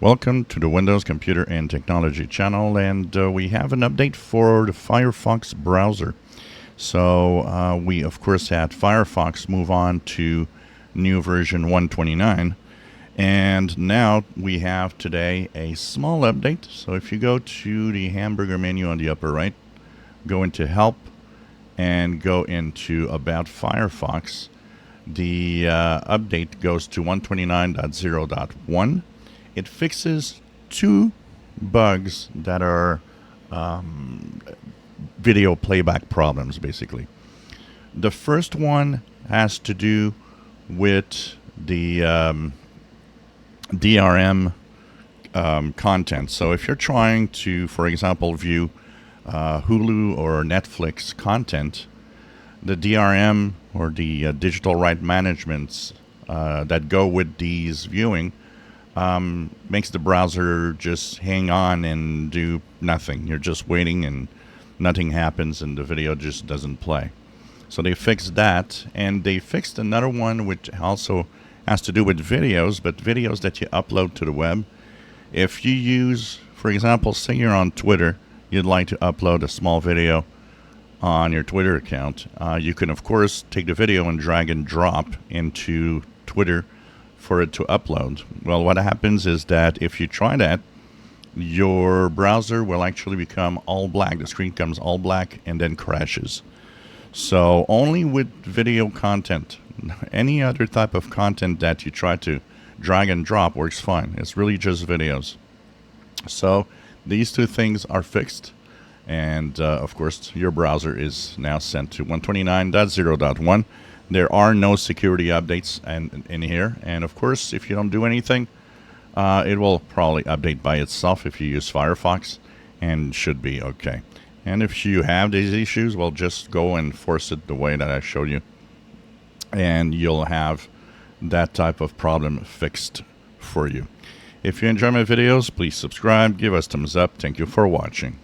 Welcome to the Windows Computer and Technology channel, and we have an update for the Firefox browser. So we of course had Firefox move on to new version 129, and now we have today a small update. So if you go to the hamburger menu on the upper right, go into Help, and go into About Firefox, the update goes to 129.0.1. It fixes two bugs that are video playback problems, basically. The first one has to do with the DRM content. So if you're trying to, for example, view Hulu or Netflix content, the DRM or the digital right managements that go with these viewing makes the browser just hang on and do nothing. You're just waiting and nothing happens and the video just doesn't play. So they fixed that, and they fixed another one which also has to do with videos, but videos that you upload to the web. If you use, for example, say you're on Twitter, you'd like to upload a small video on your Twitter account, you can of course take the video and drag and drop into Twitter for it to upload. Well, what happens is that if you try that, your browser will actually become all black. The screen comes all black and then crashes. So only with video content. Any other type of content that you try to drag and drop works fine. It's really just videos. So these two things are fixed, and of course your browser is now sent to 129.0.1. There are no security updates in here, and of course if you don't do anything, it will probably update by itself if you use Firefox, and should be okay. And if you have these issues, well, just go and force it the way that I showed you, and you'll have that type of problem fixed for you. If you enjoy my videos, please subscribe, give us thumbs up. Thank you for watching.